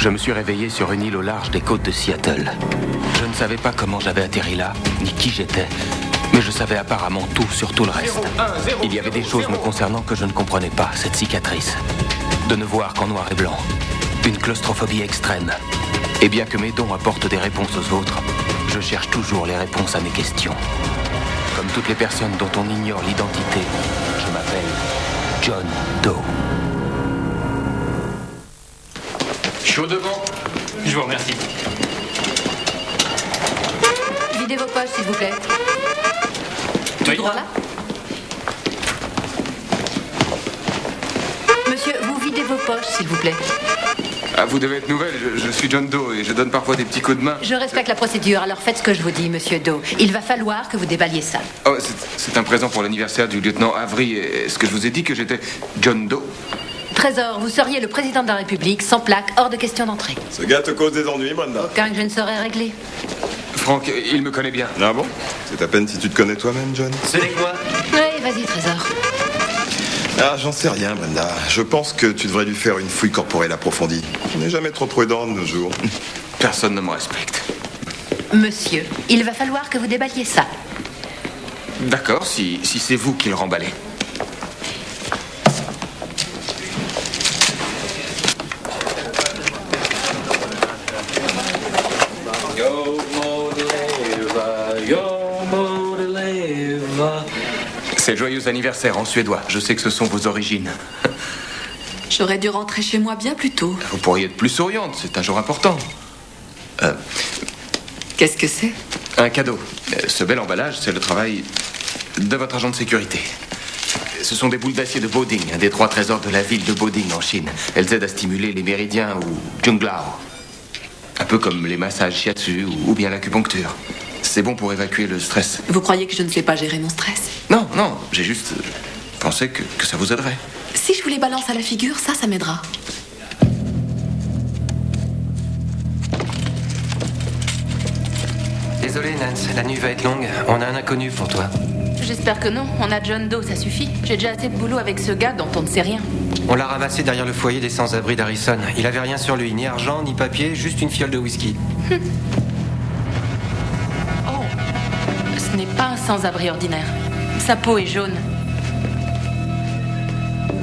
Je me suis réveillé sur une île au large des côtes de Seattle. Je ne savais pas comment j'avais atterri là, ni qui j'étais, mais je savais apparemment tout sur tout le reste. Il y avait des choses me concernant que je ne comprenais pas, cette cicatrice. De ne voir qu'en noir et blanc. Une claustrophobie extrême. Et bien que mes dons apportent des réponses aux autres, je cherche toujours les réponses à mes questions. Comme toutes les personnes dont on ignore l'identité, je m'appelle John Doe. Chaud devant. Je vous remercie. Videz vos poches, s'il vous plaît. Tout Oui. droit là. Monsieur, vous videz vos poches, s'il vous plaît. Ah, vous devez être nouvelle, je suis John Doe et je donne parfois des petits coups de main. Je respecte la procédure, alors faites ce que je vous dis, monsieur Doe. Il va falloir que vous déballiez ça. Oh, c'est un présent pour l'anniversaire du lieutenant Avery. Est-ce que je vous ai dit que j'étais John Doe? Trésor, vous seriez le président de la République, sans plaque, hors de question d'entrée. Ce gars te cause des ennuis, Brenda. Aucun que je ne saurais régler. Franck, il me connaît bien. Ah bon? C'est à peine si tu te connais toi-même, John. C'est quoi? Oui, vas-y, Trésor. Ah, j'en sais rien, Brenda. Je pense que tu devrais lui faire une fouille corporelle approfondie. On n'est jamais trop prudent de nos jours. Personne ne me respecte. Monsieur, il va falloir que vous déballiez ça. D'accord, si c'est vous qui le remballez. C'est joyeux anniversaire en suédois. Je sais que ce sont vos origines. J'aurais dû rentrer chez moi bien plus tôt. Vous pourriez être plus souriante, c'est un jour important. Qu'est-ce que c'est? Un cadeau. Ce bel emballage, c'est le travail de votre agent de sécurité. Ce sont des boules d'acier de Boding, un des 3 trésors de la ville de Boding en Chine. Elles aident à stimuler les méridiens ou Junglao. Un peu comme les massages shiatsu ou bien l'acupuncture. C'est bon pour évacuer le stress. Vous croyez que je ne sais pas gérer mon stress? Non, j'ai juste pensé que ça vous aiderait. Si je vous les balance à la figure, ça m'aidera. Désolé, Nance, la nuit va être longue. On a un inconnu pour toi. J'espère que non. On a John Doe, ça suffit. J'ai déjà assez de boulot avec ce gars dont on ne sait rien. On l'a ramassé derrière le foyer des sans-abri d'Harrison. Il avait rien sur lui, ni argent, ni papier, juste une fiole de whisky. Oh, ce n'est pas un sans-abri ordinaire. Sa peau est jaune.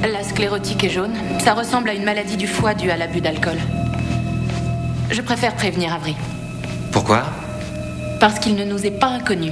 La sclérotique est jaune. Ça ressemble à une maladie du foie due à l'abus d'alcool. Je préfère prévenir Avery. Pourquoi? Parce qu'il ne nous est pas inconnu.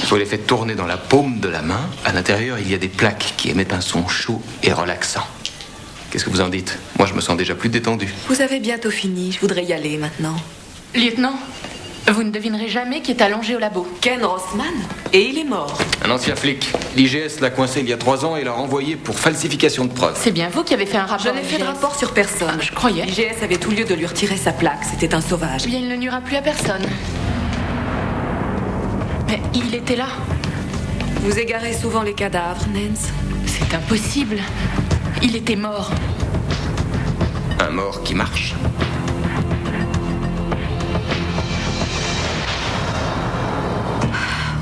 Vous les faites tourner dans la paume de la main. À l'intérieur, il y a des plaques qui émettent un son chaud et relaxant. Qu'est-ce que vous en dites? Moi, je me sens déjà plus détendu. Vous avez bientôt fini. Je voudrais y aller maintenant. Lieutenant, vous ne devinerez jamais qui est allongé au labo. Ken Rossman? Et il est mort. Un ancien flic. L'IGS l'a coincé il y a 3 ans et l'a renvoyé pour falsification de preuves. C'est bien vous qui avez fait un rapport. Je n'ai fait de IGS. rapport sur personne. Je croyais. L'IGS avait tout lieu de lui retirer sa plaque. C'était un sauvage. Eh bien, il ne nuira plus à personne. Mais il était là. Vous égarez souvent les cadavres, Nance. C'est impossible. Il était mort. Un mort qui marche.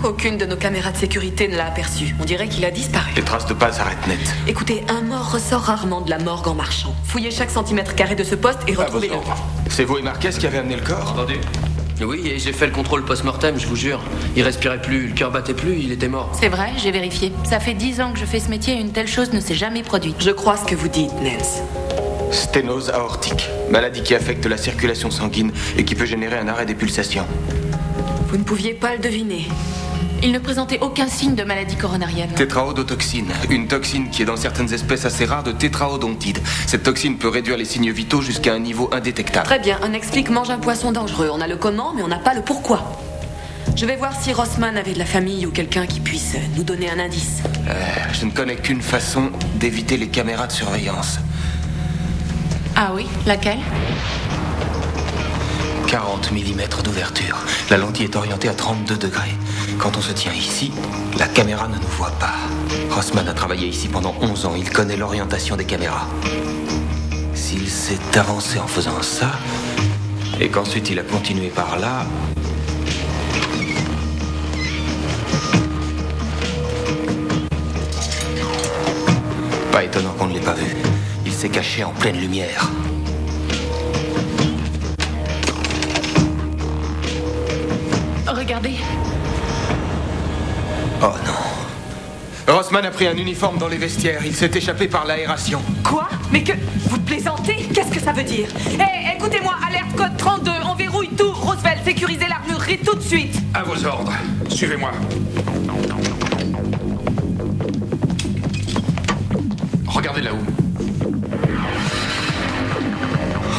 Aucune de nos caméras de sécurité ne l'a aperçu. On dirait qu'il a disparu. Les traces de pas s'arrêtent net. Écoutez, un mort ressort rarement de la morgue en marchant. Fouillez chaque centimètre carré de ce poste et retrouvez-le. C'est vous et Marquez qui avez amené le corps? Entendu? Oui, et j'ai fait le contrôle post-mortem, je vous jure. Il respirait plus, le cœur battait plus, il était mort. C'est vrai, j'ai vérifié. Ça fait 10 ans que je fais ce métier et une telle chose ne s'est jamais produite. Je crois ce que vous dites, Nance. Sténose aortique, maladie qui affecte la circulation sanguine et qui peut générer un arrêt des pulsations. Vous ne pouviez pas le deviner. Il ne présentait aucun signe de maladie coronarienne. Tétraodotoxine, une toxine qui est dans certaines espèces assez rares de tétraodontide. Cette toxine peut réduire les signes vitaux jusqu'à un niveau indétectable. Très bien, un explique mange un poisson dangereux. On a le comment, mais on n'a pas le pourquoi. Je vais voir si Rossman avait de la famille ou quelqu'un qui puisse nous donner un indice. Je ne connais qu'une façon d'éviter les caméras de surveillance. Ah oui, laquelle? 40 mm d'ouverture. La lentille est orientée à 32 degrés. Quand on se tient ici, la caméra ne nous voit pas. Rossman a travaillé ici pendant 11 ans. Il connaît l'orientation des caméras. S'il s'est avancé en faisant ça, et qu'ensuite il a continué par là... Pas étonnant qu'on ne l'ait pas vu. Il s'est caché en pleine lumière. Regardez. Oh non. Rossman a pris un uniforme dans les vestiaires. Il s'est échappé par l'aération. Quoi? Mais que... Vous plaisantez? Qu'est-ce que ça veut dire? Hé, écoutez-moi, alerte code 32, on verrouille tout. Roosevelt, sécurisez l'armurerie tout de suite. À vos ordres. Suivez-moi. Regardez là-haut.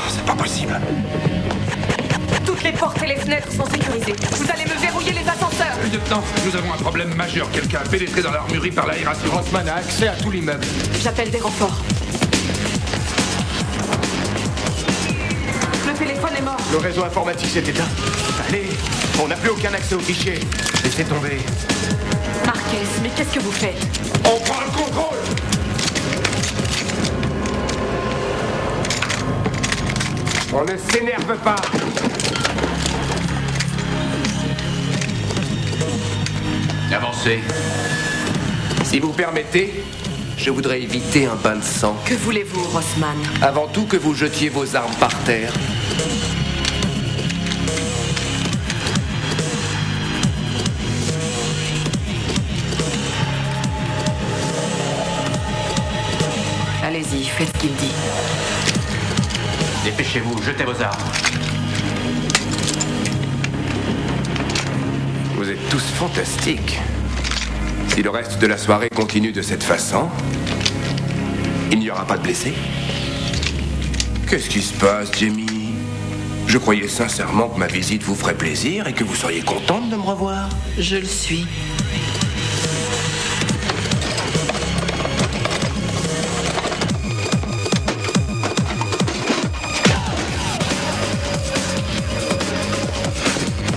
C'est pas possible. Toutes les portes et les fenêtres sont sécurisées. Vous allez me verrouiller les ascenseurs. Lieutenant, nous avons un problème majeur. Quelqu'un a pénétré dans l'armurerie par l'aération. Rossman a accès à tout l'immeuble. J'appelle des renforts. Le téléphone est mort. Le réseau informatique s'est éteint. Allez, on n'a plus aucun accès aux fichiers. Laissez tomber. Marquez, mais qu'est-ce que vous faites? On prend le contrôle. On ne s'énerve pas. Avancez. Si vous permettez, je voudrais éviter un bain de sang. Que voulez-vous, Rossman? Avant tout que vous jetiez vos armes par terre. Allez-y, faites ce qu'il dit. Dépêchez-vous, jetez vos armes. Vous êtes tous fantastiques. Si le reste de la soirée continue de cette façon, il n'y aura pas de blessés. Qu'est-ce qui se passe, Jamie? Je croyais sincèrement que ma visite vous ferait plaisir et que vous seriez contente de me revoir. Je le suis.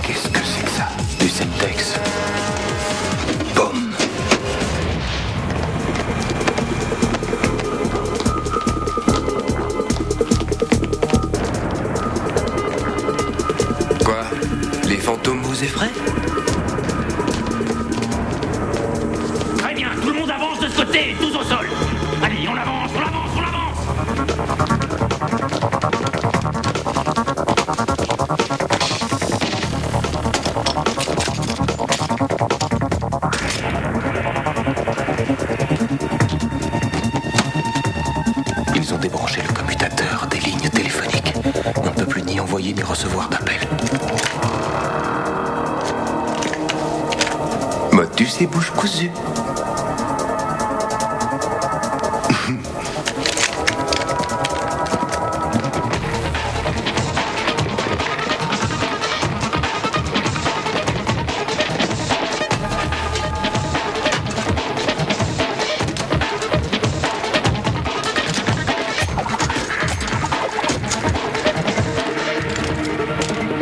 Qu'est-ce que c'est que ça? Du Semtex. Boum. Quoi? Les fantômes vous effraient? Très bien, tout le monde avance de ce côté, tous au sol. Allez, on avance, on avance, on avance. Ils ont débranché le commutateur des lignes téléphoniques. On ne peut plus ni envoyer ni recevoir d'appels. Motus et bouche cousue.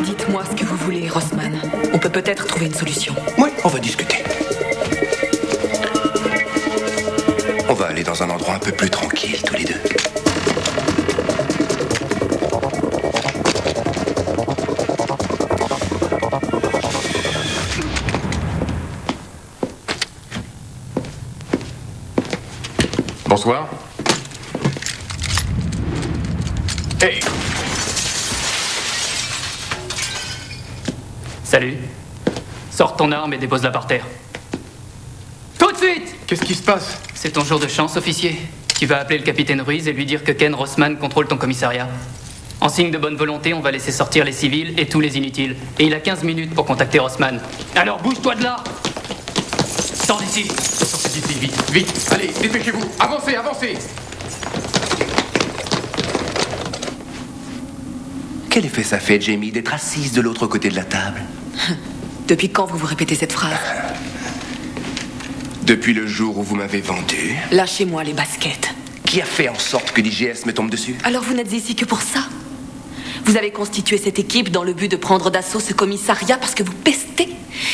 Dites-moi ce que vous voulez, Rossman. On peut peut-être trouver une solution. Oui, on va discuter. On va aller dans un endroit un peu plus tranquille, tous les deux. Bonsoir. Hey! Salut. Sors ton arme et dépose-la par terre. Tout de suite! Qu'est-ce qui se passe? C'est ton jour de chance, officier. Tu vas appeler le capitaine Ruiz et lui dire que Ken Rossman contrôle ton commissariat. En signe de bonne volonté, on va laisser sortir les civils et tous les inutiles. Et il a 15 minutes pour contacter Rossman. Alors bouge-toi de là! Sors d'ici! Sortez d'ici, vite, vite! Allez, dépêchez-vous! Avancez, avancez! Quel effet ça fait, Jamie, d'être assise de l'autre côté de la table? Depuis quand vous répétez cette phrase? Depuis le jour où vous m'avez vendu. Lâchez-moi les baskets. Qui a fait en sorte que l'IGS me tombe dessus? Alors vous n'êtes ici que pour ça? Vous avez constitué cette équipe dans le but de prendre d'assaut ce commissariat parce que vous pestez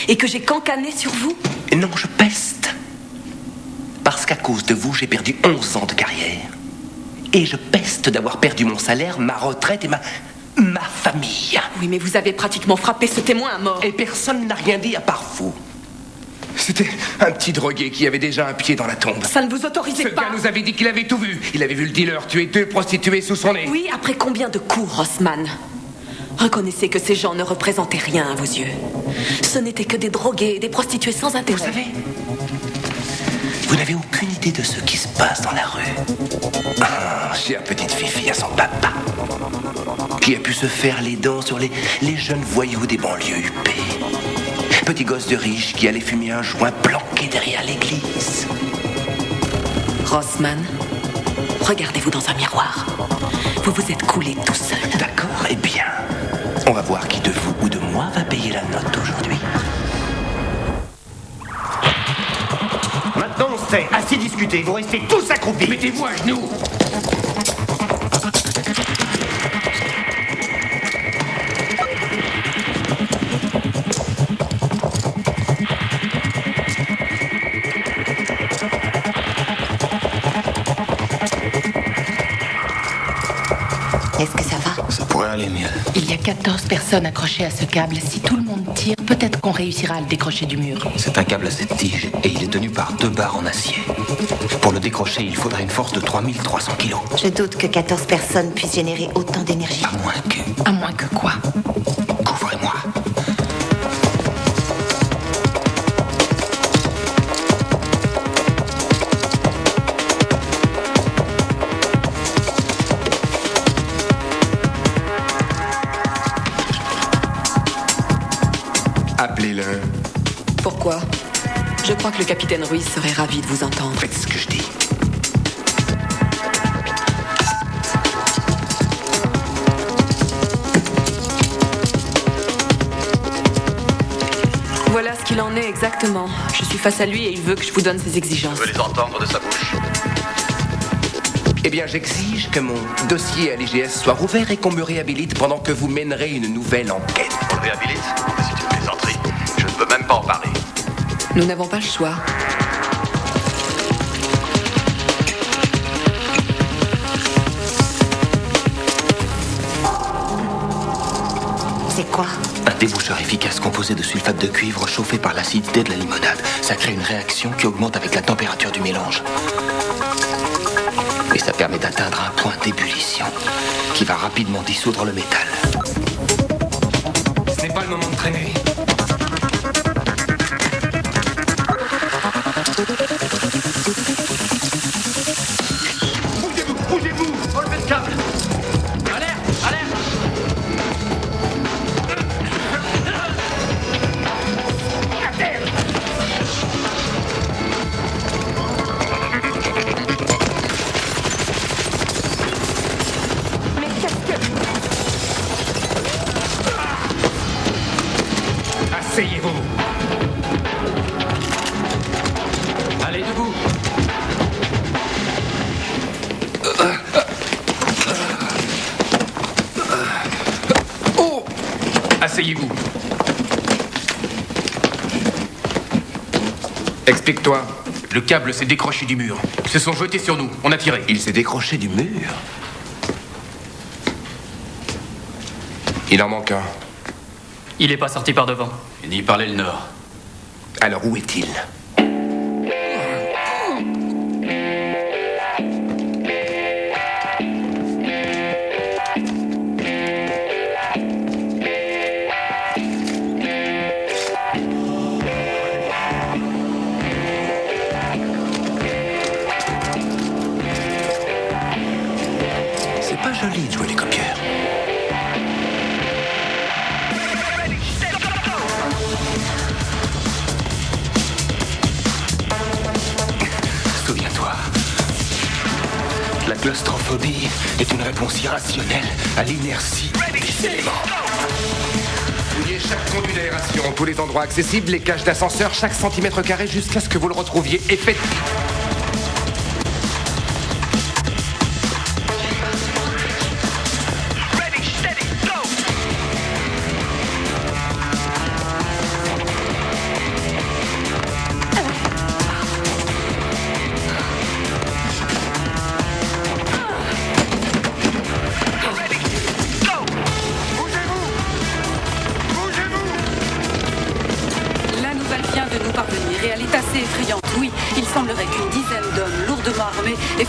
et que j'ai cancané sur vous? Non, je peste. Parce qu'à cause de vous, j'ai perdu 11 ans de carrière. Et je peste d'avoir perdu mon salaire, ma retraite et ma famille. Oui, mais vous avez pratiquement frappé ce témoin à mort. Et personne n'a rien dit à part vous. C'était un petit drogué qui avait déjà un pied dans la tombe. Ça ne vous autorisait pas. Ce gars nous avait dit qu'il avait tout vu. Il avait vu le dealer tuer 2 prostituées sous son nez. Oui, après combien de coups, Rossman? Reconnaissez que ces gens ne représentaient rien à vos yeux. Ce n'étaient que des drogués et des prostituées sans intérêt. Vous savez, vous n'avez aucune idée de ce qui se passe dans la rue. Ah, chère petite Fifi à son papa, qui a pu se faire les dents sur les jeunes voyous des banlieues huppées. Petit gosse de riche qui allait fumer un joint planqué derrière l'église. Rossman, regardez-vous dans un miroir. Vous vous êtes coulé tout seul. D'accord, eh bien, on va voir qui de vous ou de moi va payer la note aujourd'hui. Maintenant, on sait. Assez discuté. Vous restez tous accroupis. Mettez-vous à genoux. Est-ce que ça va? Ça pourrait aller mieux. Il y a 14 personnes accrochées à ce câble. Si tout le monde tire, peut-être qu'on réussira à le décrocher du mur. C'est un câble à 7 tiges et il est tenu par 2 barres en acier. Pour le décrocher, il faudrait une force de 3300 kilos. Je doute que 14 personnes puissent générer autant d'énergie. À moins que quoi? Couvrez-moi. Appelez-le. Pourquoi? Je crois que le capitaine Ruiz serait ravi de vous entendre. Faites ce que je dis. Voilà ce qu'il en est exactement. Je suis face à lui et il veut que je vous donne ses exigences. Je veux les entendre de sa bouche. Eh bien, j'exige que mon dossier à l'IGS soit rouvert et qu'on me réhabilite pendant que vous mènerez une nouvelle enquête. On le réhabilite? C'est une plaisanterie. Je ne peux même pas en parler. Nous n'avons pas le choix. C'est quoi? Un déboucheur efficace composé de sulfate de cuivre chauffé par l'acidité de la limonade. Ça crée une réaction qui augmente avec la température du mélange. Et ça permet d'atteindre un point d'ébullition qui va rapidement dissoudre le métal. Ce n'est pas le moment de traîner. Bougez-vous, bougez-vous. Enlevez le câble. Alerte, alerte. À terre. Mais qu'est-ce que... Asseyez-vous. Allez, debout. Oh! Asseyez-vous. Explique-toi. Le câble s'est décroché du mur. Ils se sont jetés sur nous. On a tiré. Il s'est décroché du mur. Il en manque un. Il est pas sorti par devant. Ni par l'aile nord. Alors où est-il? claustrophobie est une réponse irrationnelle à l'inertie des éléments. Fouillez chaque conduit d'aération, tous les endroits accessibles, les cages d'ascenseur, chaque centimètre carré jusqu'à ce que vous le retrouviez. Et faites...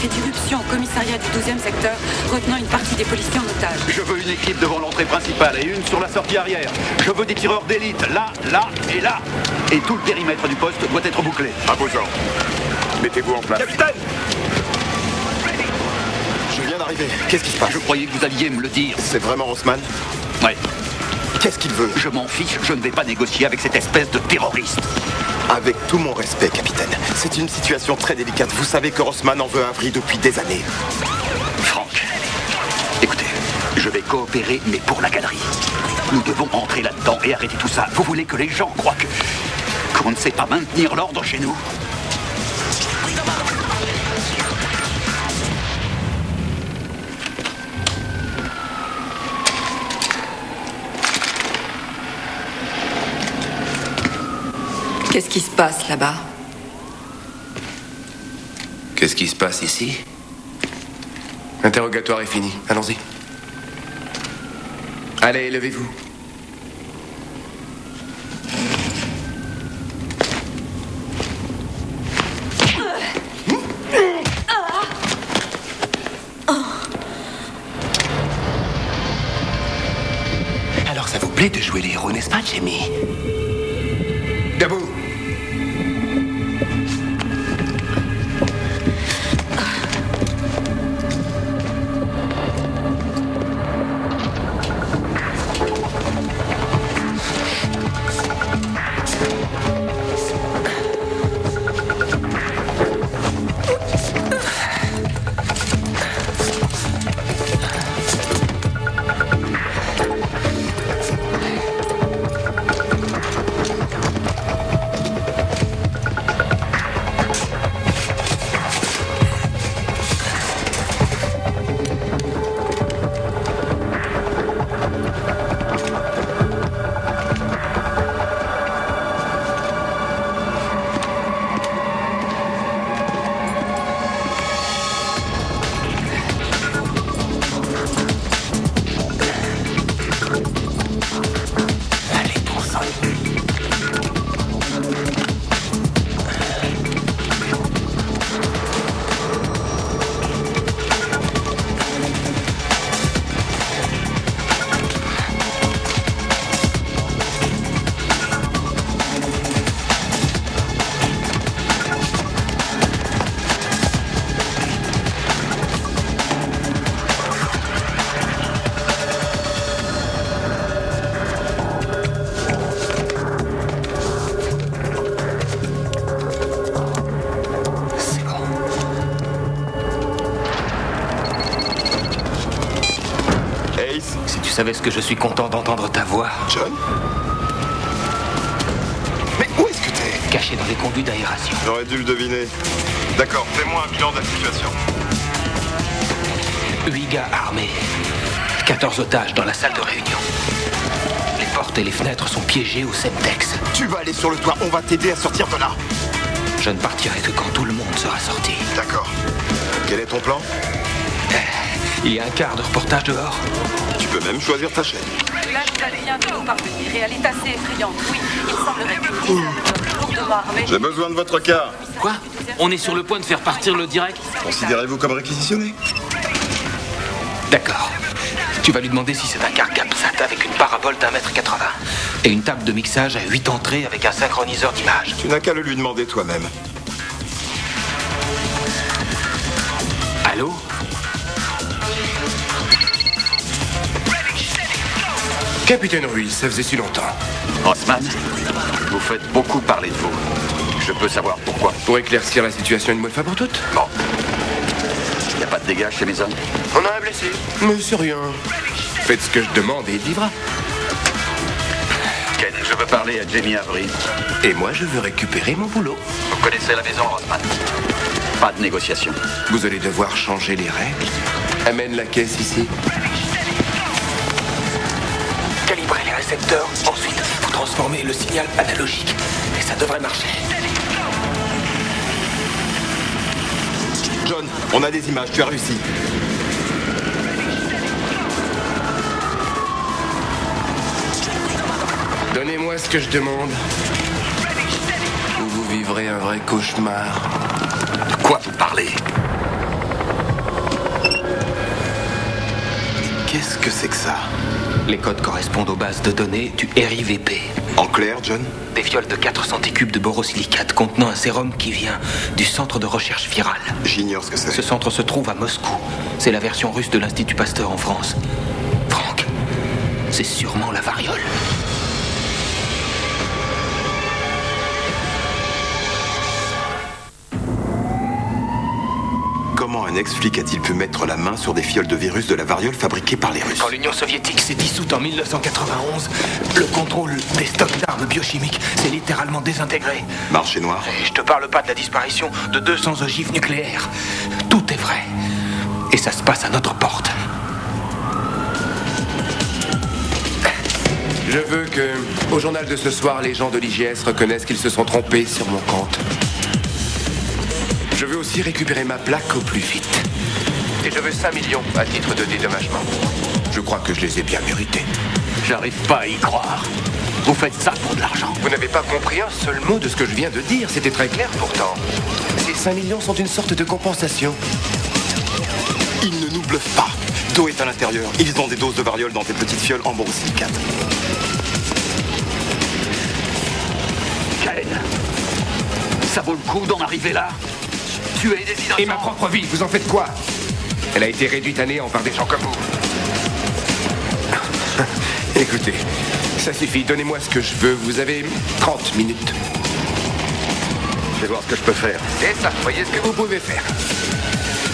fait irruption au commissariat du 12e secteur, retenant une partie des policiers en otage. Je veux une équipe devant l'entrée principale et une sur la sortie arrière. Je veux des tireurs d'élite, là, là et là. Et tout le périmètre du poste doit être bouclé. À vos ordres. Mettez-vous en place. Capitaine! Je viens d'arriver. Qu'est-ce qui se passe? Je croyais que vous alliez me le dire. C'est vraiment Rossman? Ouais. Qu'est-ce qu'il veut? Je m'en fiche, je ne vais pas négocier avec cette espèce de terroriste. Avec tout mon respect, capitaine, c'est une situation très délicate. Vous savez que Rossman en veut un prix depuis des années. Franck, écoutez, je vais coopérer, mais pour la galerie. Nous devons entrer là-dedans et arrêter tout ça. Vous voulez que les gens croient qu'on ne sait pas maintenir l'ordre chez nous? Qu'est-ce qui se passe là-bas? Qu'est-ce qui se passe ici? L'interrogatoire est fini. Allons-y. Allez, levez-vous. Alors ça vous plaît de jouer les héros, n'est-ce pas, Jamie? Debout. Tu savais ce que je suis content d'entendre ta voix. John? Mais où est-ce que t'es? Caché dans les conduits d'aération. J'aurais dû le deviner. D'accord, fais-moi un bilan de la situation. 8 gars armés. 14 otages dans la salle de réunion. Les portes et les fenêtres sont piégées au Semtex. Tu vas aller sur le toit, on va t'aider à sortir de là. Je ne partirai que quand tout le monde sera sorti. D'accord. Quel est ton plan? Il y a un quart de reportage dehors. Tu peux même choisir ta chaîne. La nouvelle vient de nous parvenir et elle est assez effrayante. Oui, il semblerait qu'une dizaine d'hommes lourdement armés... J'ai besoin de votre car. Quoi? On est sur le point de faire partir le direct? Considérez-vous comme réquisitionné? D'accord. Tu vas lui demander si c'est un car CapSat avec une parabole d'1,80 m et une table de mixage à 8 entrées avec un synchroniseur d'image. Tu n'as qu'à le lui demander toi-même. Allô? Capitaine Ruiz, ça faisait si longtemps. Rossman, vous faites beaucoup parler de vous. Je peux savoir pourquoi? Pour éclaircir la situation une bonne fois pour toutes? Bon. Il n'y a pas de dégâts chez mes hommes? On a un blessé. Mais c'est rien. Faites ce que je demande et il vivra. Ken, je veux parler à Jamie Avery. Et moi, je veux récupérer mon boulot. Vous connaissez la maison, Rossman? Pas de négociation. Vous allez devoir changer les règles. Amène la caisse ici. Calibrez les récepteurs. Ensuite, vous transformez le signal analogique. Et ça devrait marcher. John, on a des images, tu as réussi. Donnez-moi ce que je demande. Ou vous vivrez un vrai cauchemar. De quoi vous parlez? Qu'est-ce que c'est que ça? Les codes correspondent aux bases de données du RIVP. En clair, John? Des fioles de 4 centicubes de borosilicate contenant un sérum qui vient du centre de recherche virale. J'ignore ce que c'est. Ce centre se trouve à Moscou. C'est la version russe de l'Institut Pasteur en France. Franck, c'est sûrement la variole. Comment un ex-flic a-t-il pu mettre la main sur des fioles de virus de la variole fabriquées par les Russes? Quand l'Union soviétique s'est dissoute en 1991, le contrôle des stocks d'armes biochimiques s'est littéralement désintégré. Marché noir? Et je te parle pas de la disparition de 200 ogives nucléaires. Tout est vrai. Et ça se passe à notre porte. Je veux que, au journal de ce soir, les gens de l'IGS reconnaissent qu'ils se sont trompés sur mon compte. Je veux aussi récupérer ma plaque au plus vite. Et je veux 5 millions à titre de dédommagement. Je crois que je les ai bien mérités. J'arrive pas à y croire. Vous faites ça pour de l'argent. Vous n'avez pas compris un seul mot de ce que je viens de dire. C'était très clair pourtant. Ces 5 millions sont une sorte de compensation. Ils ne nous bluffent pas. D'eau est à l'intérieur. Ils ont des doses de variole dans des petites fioles en borosilicate. Ken, ça vaut le coup d'en arriver là? Tuer des innocents. Et ma propre vie, vous en faites quoi? Elle a été réduite à néant par des gens comme vous. Écoutez, ça suffit, donnez-moi ce que je veux. Vous avez 30 minutes. Je vais voir ce que je peux faire. C'est ça, voyez ce que vous pouvez faire.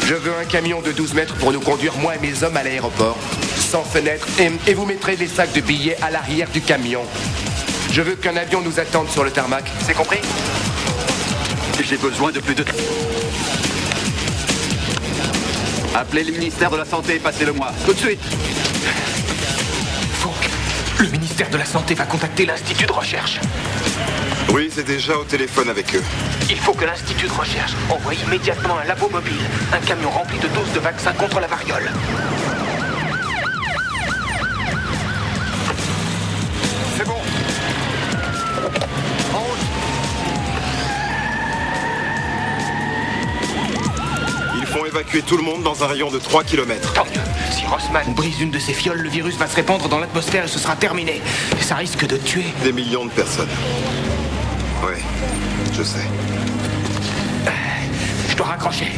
Je veux un camion de 12 mètres pour nous conduire, moi et mes hommes, à l'aéroport. Sans fenêtre, et vous mettrez les sacs de billets à l'arrière du camion. Je veux qu'un avion nous attende sur le tarmac. C'est compris? J'ai besoin de plus de... Appelez le ministère de la Santé et passez-le-moi. Tout de suite. Franck, le ministère de la Santé va contacter l'Institut de recherche. Oui, c'est déjà au téléphone avec eux. Il faut que l'Institut de recherche envoie immédiatement un labo mobile, un camion rempli de doses de vaccins contre la variole. C'est bon. En route. Ils font évacuer tout le monde dans un rayon de 3 km. Tant mieux. Si Rossman brise une de ces fioles, le virus va se répandre dans l'atmosphère et ce sera terminé. Et ça risque de tuer des millions de personnes. Ouais, je sais. Je dois raccrocher.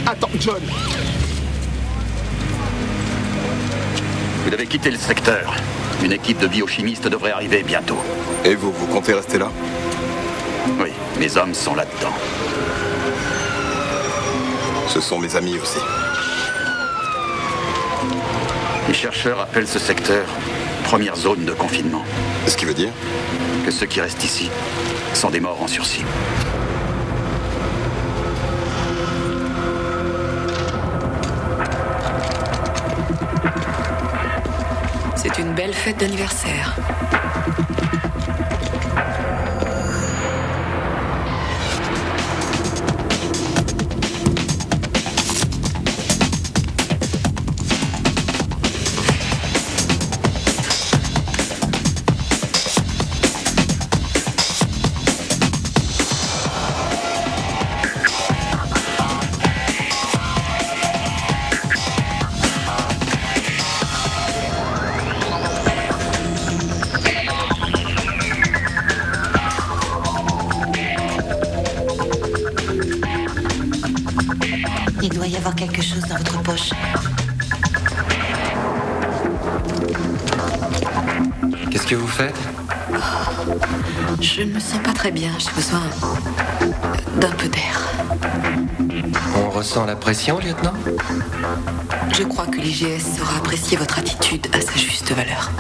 Attends, John. Vous devez quitter le secteur. Une équipe de biochimistes devrait arriver bientôt. Et vous comptez rester là? Oui, mes hommes sont là-dedans. Ce sont mes amis aussi. Les chercheurs appellent ce secteur première zone de confinement. Ce qui veut dire que ceux qui restent ici sont des morts en sursis. C'est une belle fête d'anniversaire. Il doit y avoir quelque chose dans votre poche. Qu'est-ce que vous faites? Je ne me sens pas très bien. J'ai besoin d'un peu d'air. On ressent la pression, lieutenant? Je crois que l'IGS saura apprécier votre attitude à sa juste valeur.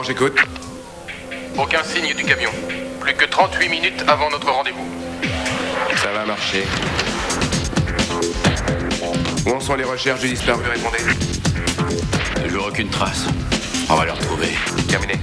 J'écoute. Aucun signe du camion. Plus que 38 minutes avant notre rendez-vous. Ça va marcher. Où en sont les recherches du disparu? Répondez. Toujours aucune trace. On va le retrouver. Terminé.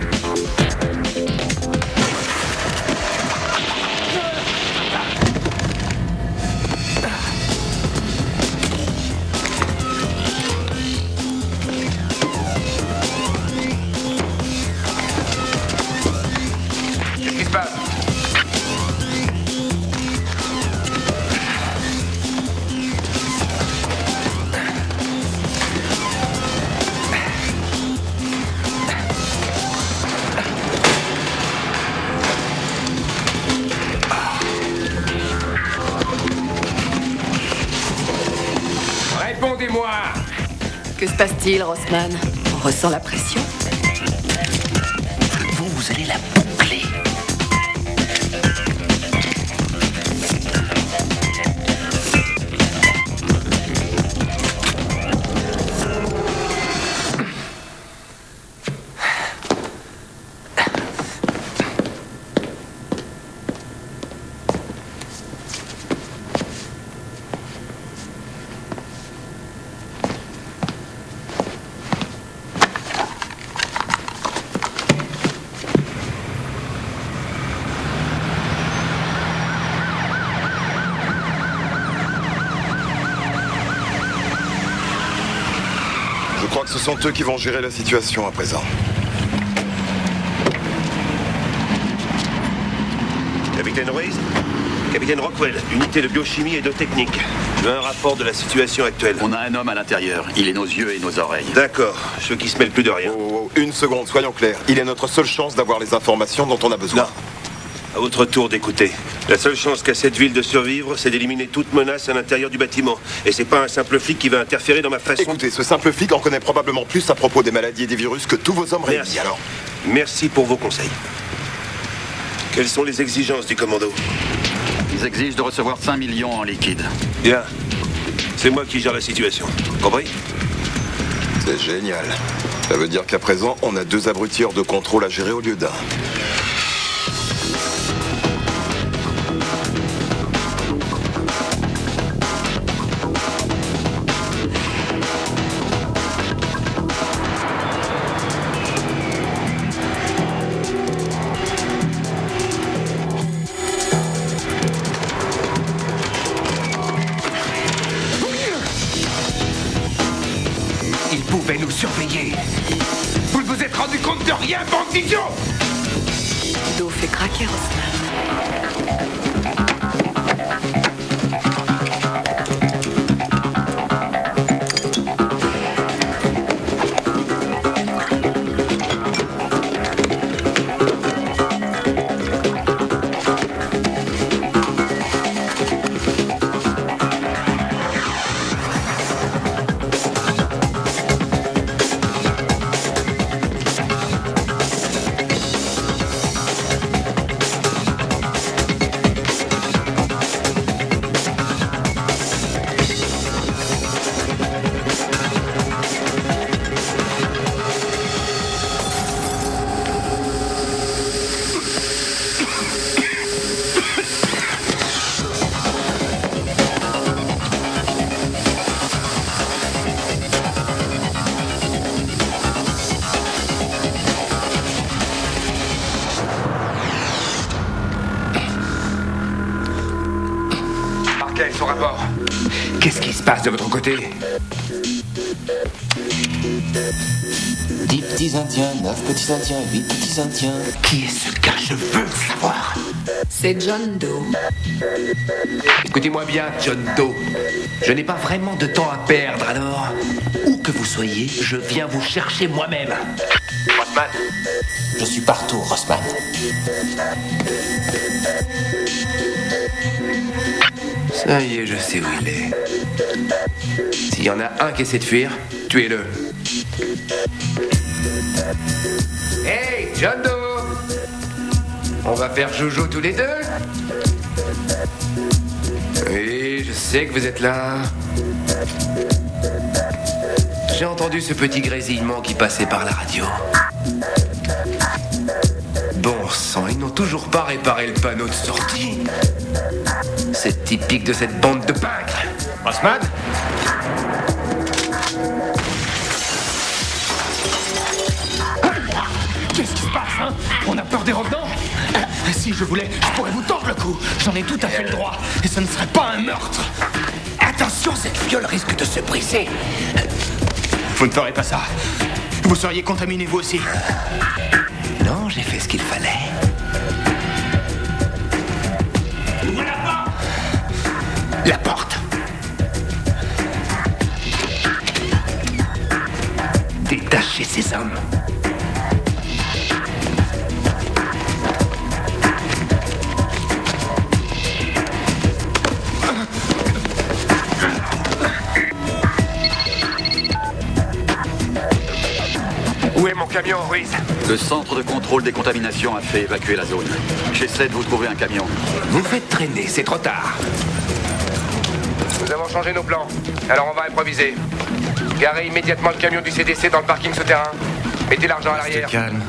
Répondez-moi! Que se passe-t-il, Rossman? On ressent la pression? Vous allez la boucler. Je crois que ce sont eux qui vont gérer la situation à présent. Capitaine Ruiz, Capitaine Rockwell, unité de biochimie et de technique. Je veux un rapport de la situation actuelle. On a un homme à l'intérieur. Il est nos yeux et nos oreilles. D'accord. Je veux qu'il se mêle plus de rien. Une seconde, soyons clairs. Il est notre seule chance d'avoir les informations dont on a besoin. Non. À votre tour d'écouter. La seule chance qu'a cette ville de survivre, c'est d'éliminer toute menace à l'intérieur du bâtiment. Et c'est pas un simple flic qui va interférer dans ma façon... Écoutez, ce simple flic en connaît probablement plus à propos des maladies et des virus que tous vos hommes réunis, alors. Merci pour vos conseils. Quelles sont les exigences du commando? Ils exigent de recevoir 5 millions en liquide. Bien. C'est moi qui gère la situation. Compris? C'est génial. Ça veut dire qu'à présent, on a 2 abrutis hors de contrôle à gérer au lieu d'un. Ils pouvaient nous surveiller. Vous ne vous êtes rendu compte de rien, bande d'idiots! Dos fait craquer, Rossman. Parker, son rapport. Qu'est-ce qui se passe de votre côté? 10 petits Indiens, 9 petits Indiens, 8 petits Indiens. Qui est ce gars? Je veux le savoir. C'est John Doe. Écoutez-moi bien, John Doe. Je n'ai pas vraiment de temps à perdre, alors. Où que vous soyez, je viens vous chercher moi-même. Rossman. Je suis partout, Rossman. Ça y est, je sais où il est. S'il y en a un qui essaie de fuir, tuez-le. Hey, John Doe! On va faire joujou tous les deux? Oui, je sais que vous êtes là. J'ai entendu ce petit grésillement qui passait par la radio. Bon sang, ils n'ont toujours pas réparé le panneau de sortie. C'est typique de cette bande de pingres. Rossman? Qu'est-ce qui se passe, hein? On a peur des revenants? Si je voulais, je pourrais vous tordre le cou. J'en ai tout à fait le droit. Et ce ne serait pas un meurtre. Attention, cette fiole risque de se briser. Vous ne ferez pas ça. Vous seriez contaminé vous aussi. Non, j'ai fait ce qu'il fallait. Ouvrez la porte! La porte. Détachez ces hommes. Où est mon camion, Ruiz? Le centre de contrôle des contaminations a fait évacuer la zone. J'essaie de vous trouver un camion. Vous faites traîner, c'est trop tard. Nous avons changé nos plans. Alors on va improviser. Garez immédiatement le camion du CDC dans le parking souterrain. Mettez l'argent à l'arrière. Calme.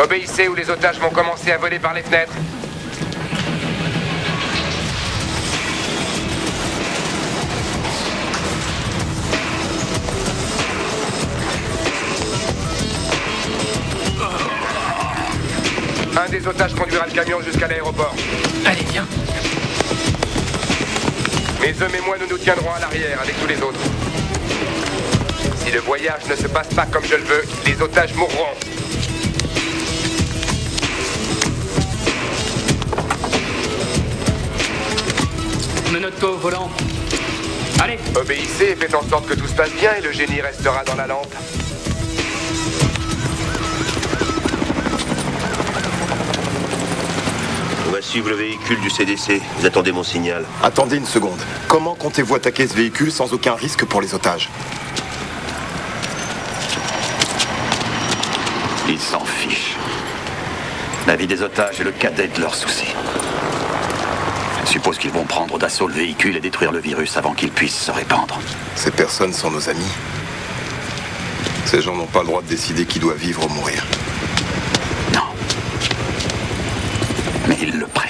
Obéissez ou les otages vont commencer à voler par les fenêtres. Un des otages conduira le camion jusqu'à l'aéroport. Allez, viens. Mes hommes et moi, nous nous tiendrons à l'arrière avec tous les autres. Si le voyage ne se passe pas comme je le veux, les otages mourront. Menotto au volant. Allez. Obéissez et faites en sorte que tout se passe bien et le génie restera dans la lampe. On va suivre le véhicule du CDC. Vous attendez mon signal. Attendez une seconde. Comment comptez-vous attaquer ce véhicule sans aucun risque pour les otages? Ils s'en fichent. La vie des otages est le cadet de leurs soucis. Je suppose qu'ils vont prendre d'assaut le véhicule et détruire le virus avant qu'il puisse se répandre. Ces personnes sont nos amis. Ces gens n'ont pas le droit de décider qui doit vivre ou mourir. Non. Mais ils le prennent.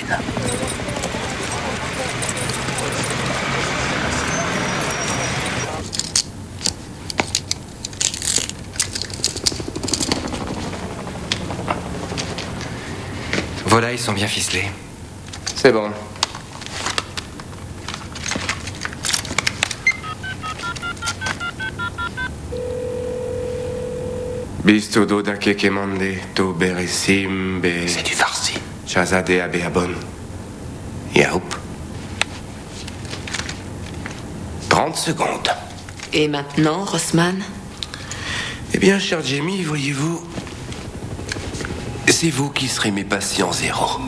Voilà, ils sont bien ficelés. C'est bon. Bistodo da kekemande to beresimbe. C'est du farci. Chazade abeabon. Yaup. 30 secondes. Et maintenant, Rossman? Eh bien, cher Jamie, voyez-vous, c'est vous qui serez mes patients zéro.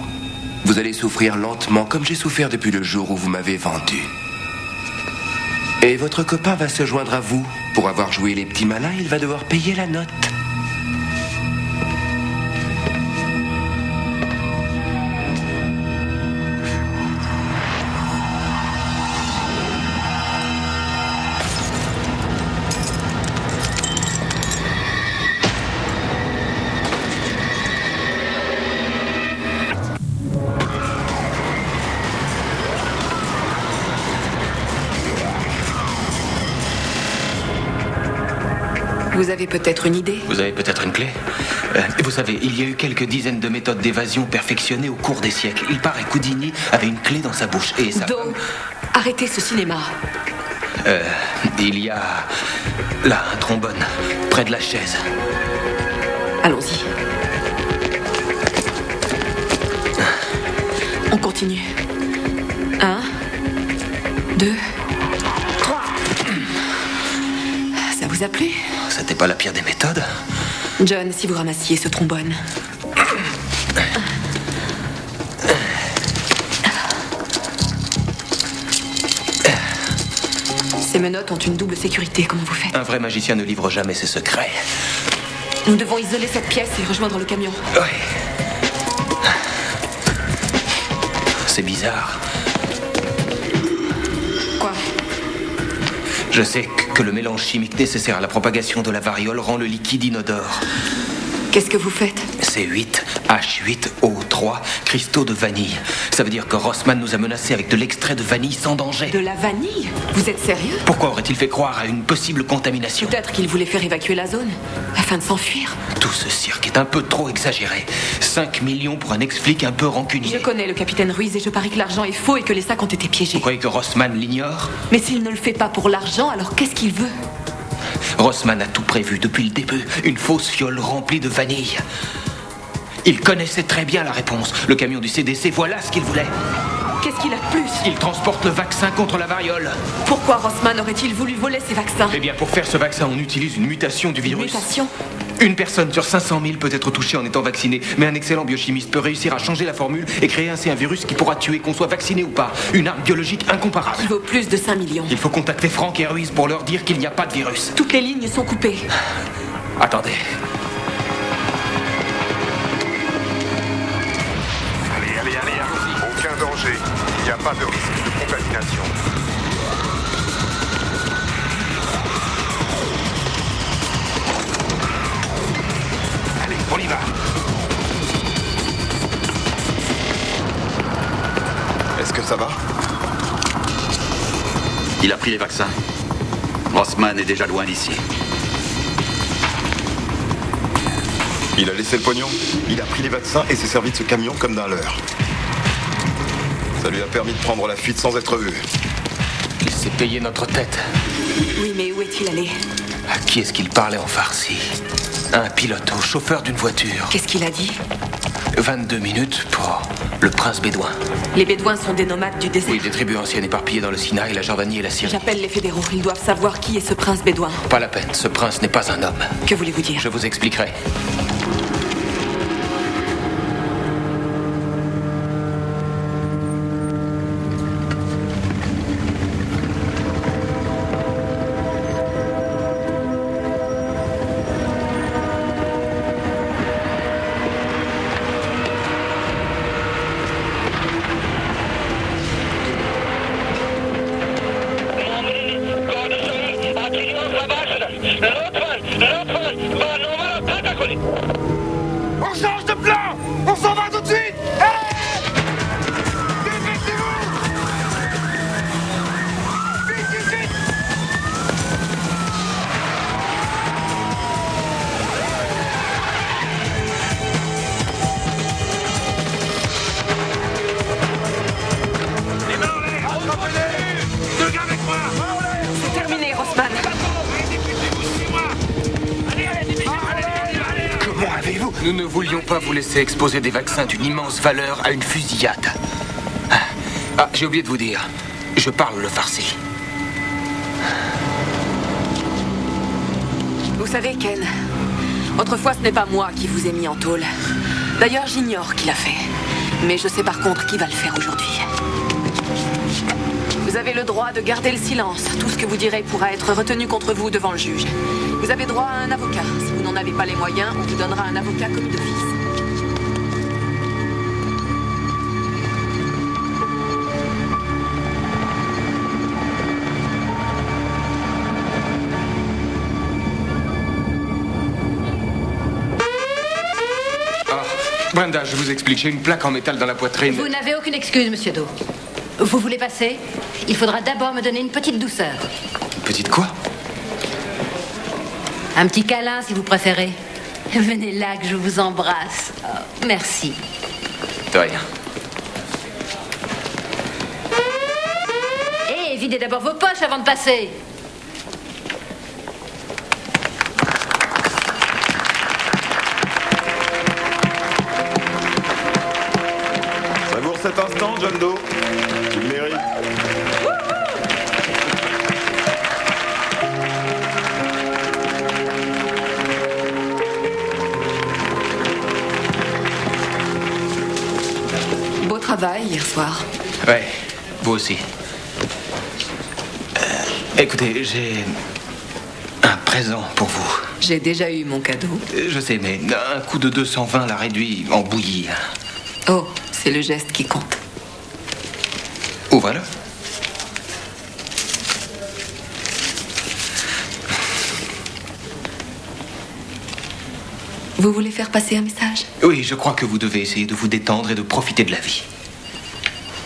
Vous allez souffrir lentement comme j'ai souffert depuis le jour où vous m'avez vendu. Et votre copain va se joindre à vous. Pour avoir joué les petits malins, il va devoir payer la note. Vous avez peut-être une idée? Vous avez peut-être une clé? Vous savez, il y a eu quelques dizaines de méthodes d'évasion perfectionnées au cours des siècles. Il paraît qu'Houdini avait une clé dans sa bouche et ça... Donc, arrêtez ce cinéma. Il y a... là, un trombone, près de la chaise. Allons-y. On continue. 1, 2, 3. Ça vous a plu? C'était pas la pire des méthodes. John, si vous ramassiez ce trombone. Ces menottes ont une double sécurité, comment vous faites? Un vrai magicien ne livre jamais ses secrets. Nous devons isoler cette pièce et rejoindre le camion. Oui. C'est bizarre. Quoi? Je sais que le mélange chimique nécessaire à la propagation de la variole rend le liquide inodore. Qu'est-ce que vous faites? C8H8O3, cristaux de vanille. Ça veut dire que Rossman nous a menacés avec de l'extrait de vanille sans danger. De la vanille? Vous êtes sérieux? Pourquoi aurait-il fait croire à une possible contamination? Peut-être qu'il voulait faire évacuer la zone, afin de s'enfuir. Tout ce cirque est un peu trop exagéré. 5 millions pour un ex-flic un peu rancunier. Je connais le capitaine Ruiz et je parie que l'argent est faux et que les sacs ont été piégés. Vous croyez que Rossman l'ignore? Mais s'il ne le fait pas pour l'argent, alors qu'est-ce qu'il veut? Rossman a tout prévu depuis le début. Une fausse fiole remplie de vanille. Il connaissait très bien la réponse. Le camion du CDC, voilà ce qu'il voulait. Qu'est-ce qu'il a de plus? Il transporte le vaccin contre la variole. Pourquoi Rossman aurait-il voulu voler ces vaccins? Eh bien, pour faire ce vaccin, on utilise une mutation du virus. Une mutation? Une personne sur 500 000 peut être touchée en étant vaccinée, mais un excellent biochimiste peut réussir à changer la formule et créer ainsi un virus qui pourra tuer, qu'on soit vacciné ou pas. Une arme biologique incomparable. Il vaut plus de 5 millions. Il faut contacter Frank et Ruiz pour leur dire qu'il n'y a pas de virus. Toutes les lignes sont coupées. Attendez. Allez, aucun danger. Il n'y a pas de risque de contamination. Allez, on y va. Est-ce que ça va? Il a pris les vaccins. Rossman est déjà loin d'ici. Il a laissé le pognon, il a pris les vaccins et s'est servi de ce camion comme d'un leurre. Ça lui a permis de prendre la fuite sans être vu. Il s'est payé notre tête. Oui, mais où est-il allé? À qui est-ce qu'il parlait en farci? Un pilote, au chauffeur d'une voiture. Qu'est-ce qu'il a dit? 22 minutes pour le prince bédouin. Les bédouins sont des nomades du désert. Oui, des tribus anciennes éparpillées dans le Sinaï, la Jordanie et la Syrie. J'appelle les fédéraux. Ils doivent savoir qui est ce prince bédouin. Pas la peine, ce prince n'est pas un homme. Que voulez-vous dire? Je vous expliquerai. On change de plan! On s'en va tout de suite! Les mains en l'air! Attrapez-les! Deux gars avec moi! C'est terminé, Rossman. Comment avez-vous? Nous ne voulions pas vous laisser exposer des vaccins d'une immense valeur à une fusillade. Ah, j'ai oublié de vous dire. Je parle le farsi. Vous savez, Ken, autrefois, ce n'est pas moi qui vous ai mis en tôle. D'ailleurs, j'ignore qui l'a fait. Mais je sais par contre qui va le faire aujourd'hui. Vous avez le droit de garder le silence. Tout ce que vous direz pourra être retenu contre vous devant le juge. Vous avez droit à un avocat. Si vous n'en avez pas les moyens, on vous donnera un avocat commis d'office. Brenda, je vous explique. J'ai une plaque en métal dans la poitrine. Vous n'avez aucune excuse, monsieur Doe. Vous voulez passer? Il faudra d'abord me donner une petite douceur. Petite quoi? Un petit câlin, si vous préférez. Venez là que je vous embrasse. Oh, merci. De rien. Hé, videz d'abord vos poches avant de passer. Savoure cet instant, John Doe. Tu le mérites. Beau travail hier soir. Ouais, vous aussi. Écoutez, j'ai un présent pour vous. J'ai déjà eu mon cadeau. Je sais, mais un coup de 220 l'a réduit en bouillie. Oh, c'est le geste qui compte. Ouvrez-le. Vous voulez faire passer un message? Oui, je crois que vous devez essayer de vous détendre et de profiter de la vie.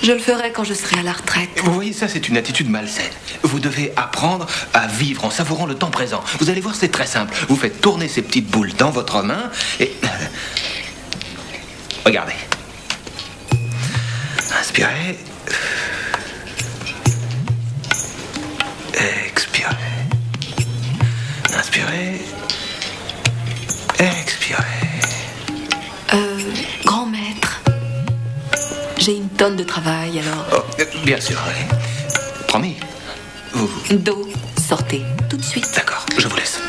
Je le ferai quand je serai à la retraite. Vous voyez, ça, c'est une attitude malsaine. Vous devez apprendre à vivre en savourant le temps présent. Vous allez voir, c'est très simple. Vous faites tourner ces petites boules dans votre main et... Regardez. Inspirez. Expirez. Inspirez. Expirez. Grand maître, j'ai une tonne de travail, alors... Oh, bien sûr, oui. Promis. Vous... Do, sortez tout de suite. D'accord, je vous laisse.